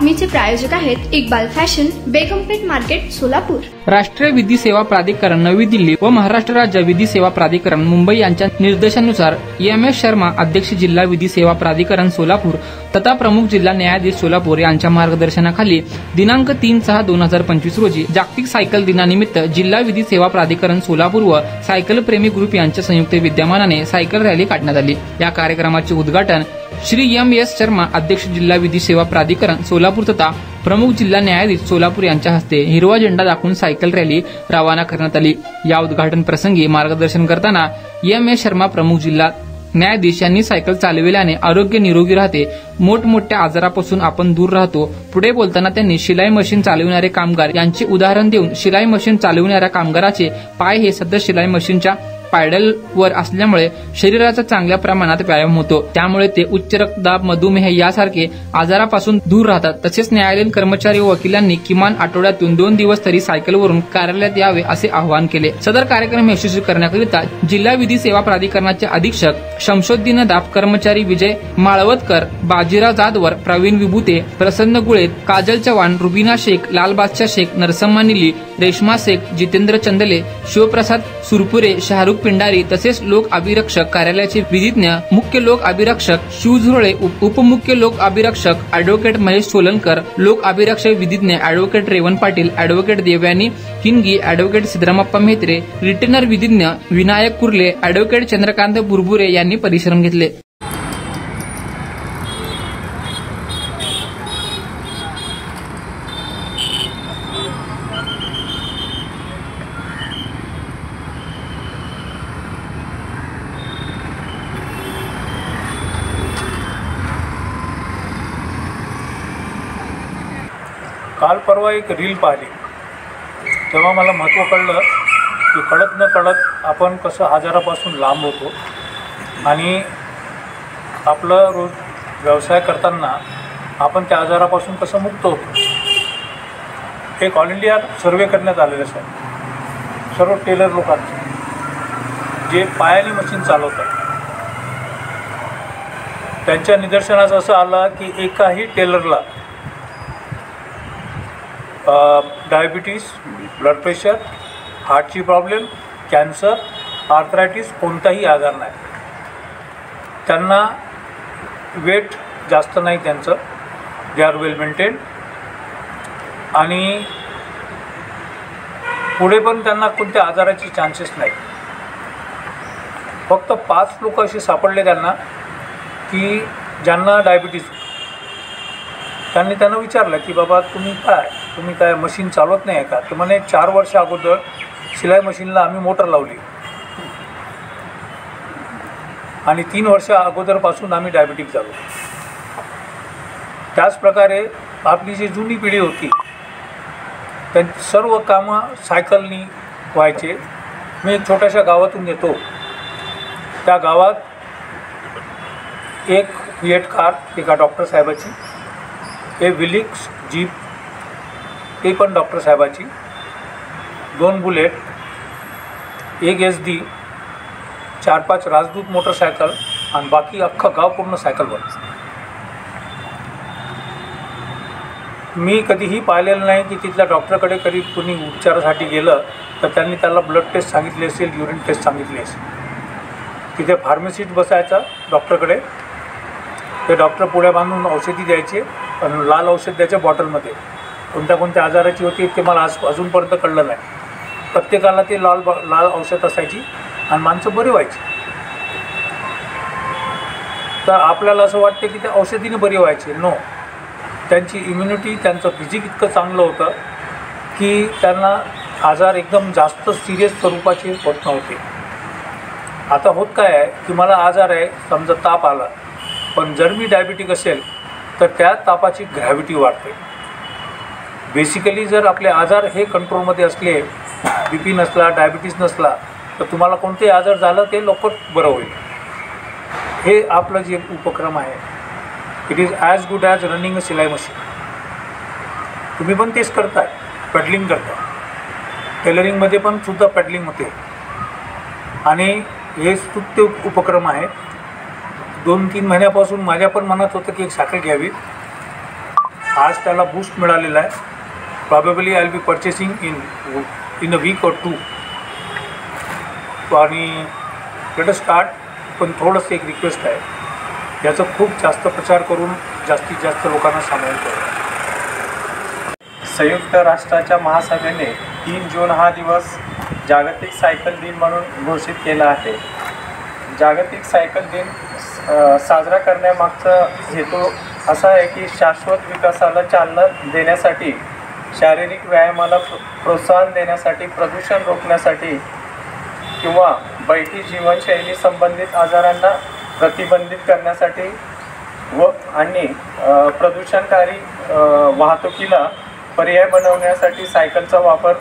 बातमीचे प्रायोजक आहेत Iqbal fashion, बेगमपेठ market, Solapur. राष्ट्रीय विधी सेवा प्राधिकरण नवी दिल्ली व महाराष्ट्र राज्य विधी सेवा प्राधिकरण मुंबई यांच्या निर्देशानुसार एम.एस. शर्मा अध्यक्ष जिल्हा विधी सेवा प्राधिकरण सोलापूर तथा प्रमुख जिल्हा न्यायाधीश सोलापूर यांच्या मार्गदर्शनाखाली दिनांक 3/6/2025 रोजी जागतिक सायकल दिनानिमित्त जिल्हा विधी सेवा प्राधिकरण सोलापूर व सायकल प्रेमी ग्रुप यांच्या संयुक्त विद्यमानाने सायकल रॅली काढण्यात आली। या कार्यक्रमाचे उद्घाटन श्री एम.एस. शर्मा अध्यक्ष जिल्हा विधी सेवा प्राधिकरण सोलापूर तथा प्रमुख जिल्हा न्यायाधीश सोलापूर यांच्या हस्ते हिरवा झेंडा दाखवून सायकल रॅली रवाना करण्यात आली। या उद्घाटन प्रसंगी मार्गदर्शन करताना एम.एस. शर्मा प्रमुख जिल्हा न्यायाधीश यांनी सायकल चालविल्याने आरोग्य निरोगी राहते, मोठमोठ्या आजारापासून आपण दूर राहतो। पुढे बोलताना त्यांनी शिलाई मशीन चालविणारे कामगार यांचे उदाहरण देऊन शिलाई मशीन चालविणाऱ्या कामगाराचे पाय हे सध्या शिलाई मशीनच्या पॅडलवर असल्यामुळे शरीराचा चांगल्या प्रमाणात व्यायाम होतो, त्यामुळे ते उच्च रक्तदाब, मधुमेह यासारखे आजारापासून दूर राहतात। तसेच न्यायालयीन कर्मचारी व वकिलांनी किमान आठवड्यातून 2 दिवस तरी सायकलवरून कार्यालयात यावे असे आवाहन केले। सदर कार्यक्रम यशस्वी करण्याकरिता जिल्हा विधी सेवा प्राधिकरणाचे अधीक्षक शमशोद्दीन दाब, कर्मचारी विजय माळवतकर, बाजीराव जाधवर, प्रवीण विभूते, प्रसन्न गुळे, काजल चव्हाण, रुबीना शेख, लाल बादशाह शेख, नरसम्मा निली, रेश्मा शेख, जितेंद्र चंदले, शिवप्रसाद सुरपुरे, शाहरुख पिंडारी तसेच लोक अभिरक्षक कार्यालयाचे विधिज्ञ, मुख्य लोक अभिरक्षक शिव झुरळे, उपमुख्य लोक अभिरक्षक अॅडव्होकेट महेश सोलनकर, लोक अभिरक्षक विधिज्ञ advocate Revan Patil, advocate Devyani Hingi, advocate Siddharamappa Mehatre, retainer विधिज्ञ विनायक कुर्ले, अॅडव्होकेट चंद्रकांत बुरबुरे यांनी परिश्रम घेतले। काल परवा एक रील पाहिली तेव्हा मला महत्त्व कळलं की कळत न कळत आपण कसं आजारापासून लांब होतो आणि आपलं रोज व्यवसाय करताना आपण त्या आजारापासून कसं मुक्त होतो। एक ऑल इंडिया सर्वे करण्यात आलेलं आहे सर्व टेलर लोकांचं जे पायाने मशीन चालवतात, त्यांच्या निदर्शनास असं आलं की एकाही टेलरला डायबिटीज, ब्लड प्रेशर, हार्टची प्रॉब्लेम, कॅन्सर, आर्थरायटिस कोणताही आजार नाही। त्यांना वेट जास्त नाही त्यांचं, दे आर वेल मेंटेन आणि पुढे पण त्यांना कोणत्या आजाराचे चान्सेस नाही। फक्त 5 लोक असे सापडले त्यांना की ज्यांना डायबिटीज, त्यांना विचारलं की बाबा तुम्ही काय मशीन चालवत नाही आहे का? तर म्हणे 4 वर्ष अगोदर शिलाई मशीनला आम्ही मोटर लावली आणि 3 वर्ष अगोदरपासून आम्ही डायबिटिक झालो। त्याचप्रकारे आपली जी जुनी पिढी होती त्यांची सर्व कामं सायकलनी व्हायचे। मी एक छोट्याशा गावातून येतो, त्या गावात एक फिएट कार एका डॉक्टर साहेबाची, एक विलिक्स जीप ते पण डॉक्टर साहेबाची, 2 बुलेट, एक SD, 4-5 राजदूत मोटरसायकल आणि बाकी अख्खं गाव पूर्ण सायकलवर। मी कधीही पाहिलेलं नाही की तिथल्या डॉक्टरकडे कधी कोणी उपचारासाठी गेलं तर त्यांनी त्याला ब्लड टेस्ट सांगितली असेल, युरिन टेस्ट सांगितली असेल। तिथे फार्मसिस्ट बसायचा डॉक्टरकडे, ते डॉक्टर पुढे बांधून औषधी द्यायचे आणि लाल औषध द्यायच्या बॉटलमध्ये, कोणत्या आजाराची होती ते मला अजूनपर्यंत कळलं नाही। प्रत्येकाला ते लाल औषध असायची आणि माणसं बरी व्हायची। तर आपल्याला असं वाटतं की त्या औषधीने बरी व्हायची, नो, त्यांची इम्युनिटी, त्यांचं फिजिक इतकं चांगलं होतं की त्यांना आजार एकदम जास्त सिरियस स्वरूपाचे होत नव्हते। आता होत काय आहे की मला आजार आहे, समजा ताप आला, पण जर मी डायबिटिक असेल तर त्या तापाची ग्रॅव्हिटी वाढते। बेसिकली जर आपले आजार हे कंट्रोलमध्ये असले, BP नसला, डायबिटीज नसला, तर तुम्हाला कोणतेही आजार झालं ते लवकर बरं होईल। हे आपलं जे उपक्रम आहे, it is as good as running a शिलाई मशीन। तुम्ही पण तेच करताय, पेडलिंग करताय, टेलरिंगमध्ये पण सुद्धा पेडलिंग होते आणि हे स्तुत्य उपक्रम आहे। 2-3 महिन्यापासून माझ्या पण मनात होतं की एक सायकल घ्यावी, आज त्याला बूस्ट मिळालेला आहे. Probably I will be purchasing in a week और 2. आणि लेट अस स्टार्ट. पण थोडंसं एक रिक्वेस्ट आहे, याचा खूप जास्त प्रचार करून जास्तीत जास्त लोकांना सामावून करूया. संयुक्त राष्ट्राच्या महासभेने 3 जून हा दिवस जागतिक सायकल दिन म्हणून घोषित केला आहे. जागतिक सायकल दिन साजरा करण्यामागचा हेतू असा आहे की शाश्वत विकासाला चालना देण्यासाठी, शारीरिक व्यायामाला प्रोत्साहन देण्यासाठी, प्रदूषण रोखण्यासाठी किंवा बैठी जीवनशैली संबंधित आजारांना प्रतिबंधित करण्यासाठी आणि प्रदूषणकारी वाहतुकीला पर्याय बनवण्यासाठी सायकलचा वापर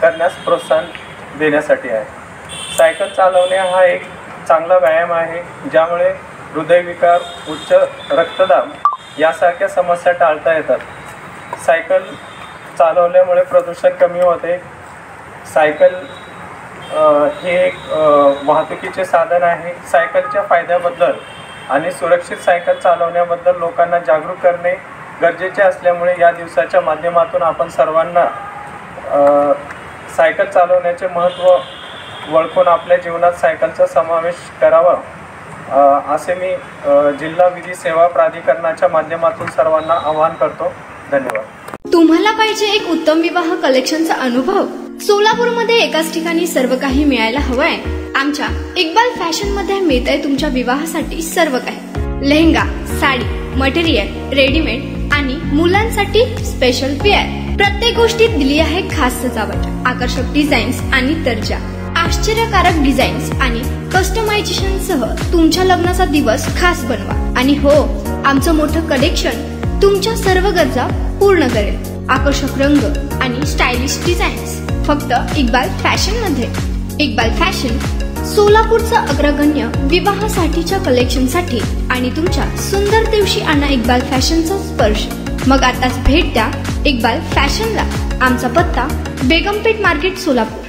करण्यास प्रोत्साहन देण्यासाठी आहे. सायकल चालवणे हा एक चांगला व्यायाम आहे, ज्यामुळे हृदयविकार, उच्च रक्तदाब यासारख्या समस्या टाळता येतात. सायकल चालवल्यामुळे प्रदूषण कमी होते. सायकल हे एक वाहतुकीचे साधन आहे. सायकलच्या फायद्याबद्दल आणि सुरक्षित सायकल चालवण्याबद्दल लोकांना जागरूक करणे गरजेचे असल्यामुळे या दिवसाच्या माध्यमातून आपण सर्वांना सायकल चालवण्याचे महत्त्व वळखून आपल्या जीवनात सायकलचा समावेश करावा असे मी जिल्हा विधी सेवा प्राधिकरणाच्या माध्यमातून सर्वांना आवाहन करतो. धन्यवाद. तुम्हाला पाहिजे एक उत्तम विवाह कलेक्शनचा अनुभव? सोलापूरमध्ये एकाच ठिकाणी सर्व काही मिळायला हवंय. आमच्या इक्बाल फॅशन मध्ये मिळतंय तुमच्या विवाहासाठी सर्व काही. लेहंगा, साडी, मटेरियल, रेडीमेड आणि मुलांसाठी स्पेशल वेअर. प्रत्येक गोष्टीत दिली आहे खास सजावट, आकर्षक डिझाईन्स आणि दर्जा, आश्चर्यकारक डिझाईन्स आणि कस्टमायझेशन सह तुमच्या लग्नाचा दिवस खास बनवा. आणि हो, आमचं मोठं कलेक्शन तुमच्या सर्व गरजा पूर्ण करेल. आकर्षक रंग आणि स्टायलिश डिझाईन्स फक्त इक्बाल फॅशन मध्ये. इक्बाल फॅशन सोलापूरचा अग्रगण्य विवाहासाठीच्या कलेक्शनसाठी आणि तुमच्या सुंदर दिवशी आणा इक्बाल फॅशनचा स्पर्श. मग आताच भेट द्या इक्बाल फॅशनला. आमचा पत्ता बेगमपेठ मार्केट, सोलापूर.